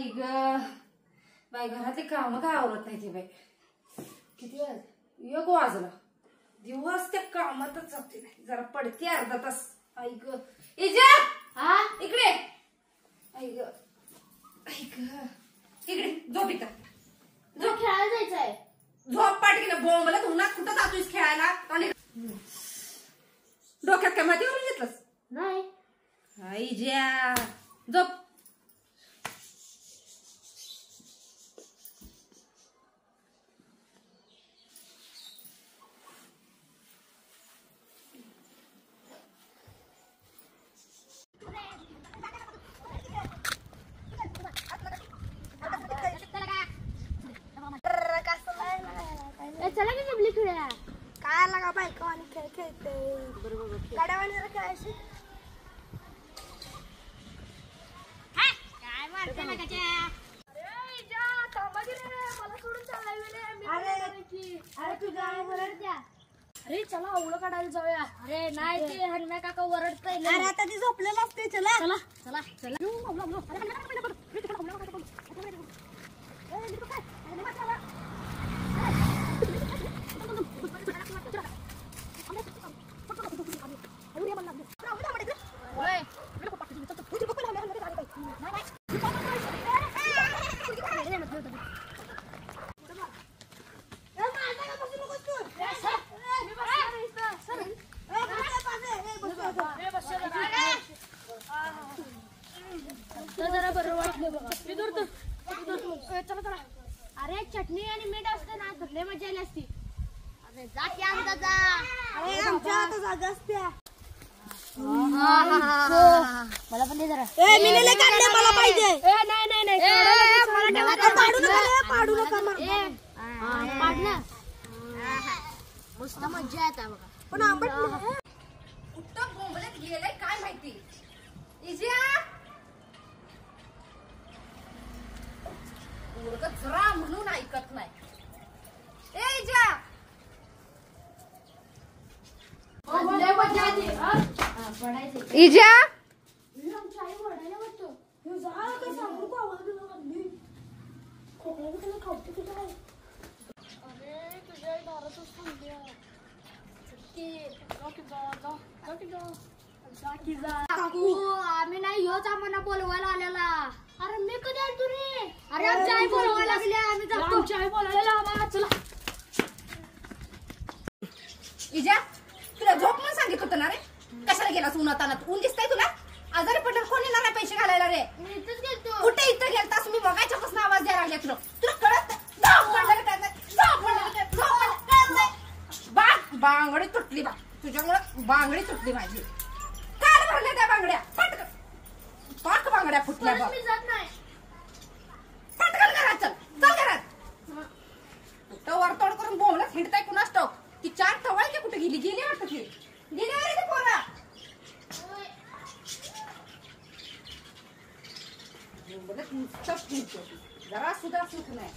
आई ग बाई घरातली काम काय आवरत नाही ती बाई. किती वाजले? 1 वाजला. दिवस त्या कामातच जाते नाही. जरा पडते अर्धा तास. आई ग इजा हा इकडे. आई ग इकडे झोप इथं. झोप खेळायला जायचंय. झोप पाठीला बोंबला उन्हात कुठं जातोयस खेळायला? आणि डोक्यात काय माती करून घेतलंस? नाही. आई ज्या झोप. चला की जमली खेळा. काय लागा बायका आणि खेळ खेळते गाड्यावानी जरा खेळायची. काय मारते ना कच्या. मला सोडून चाललाय. अरे तुझ्या आई वरड द्या. अरे चला ओळख काढायला जाऊया. अरे नाही ते हनुमा काका वरडताय. अरे आता ती झोपलेलं असते. चला चला चला चला. जरा बरं वाटलं बघा. अरे चटणी आणि मीठ असते ना तर मजा आली असती. अरे जा की आमचा जा. अरे आमच्या आता जागा असत्या. मला पण दे जरा. मी नेले काढले मला पाहिजे. नाही नाही नाही पाडू नका पाडलं. मस्त मजा येते बघा. पण आंबट कुठं बोंबलत गेलंय काय माहिती. इजा जरा म्हणून ऐकत नाही. ए इजा इजा आमची आई ओरडायला वाटतो. सांगू का खोकला खावते तुझ्या. अरे तुझ्या दारातच थांबल्या. काकू आम्ही नाही ह्योच आम्हाला बोलवायला आलेला. अरे मी कधी आलतो रे. अरे आमची आई बोलवायला लागली. आम्ही जातो. आमची आई बोलायला आम्हाला. चला इजा तुला झोप म्हणून सांगितलं होतं ना रे. कशाला गेलास उन्हातानात? ऊन दिसतंय तुला? आजारी पडलं कोण येणार नाही पैसे घालायला रे. मी इथंच गेलतो. कुठे इथं गेलतास? मी बघायच्या पासून आवाज द्यायला लागले तुला. तुला कळत बांगडी तुटली बा तुझ्यामुळे. बांगडी तुटली माझी. काल भरल्या त्या बांगड्या. पटकन पाक बांगड्या फुटल्या बा. मी जात नाही. पटकन घरात चल. चल घरात. कुठं वरतोड करून बोंबलत हिंडताय कुणास ठाऊक. ती 4 टवळकी कुठे गेली वाटत की. गेली अरे ती पोरा. बोंबलत नुसतं फिरतो. जरा सुद्धा सुख नाही.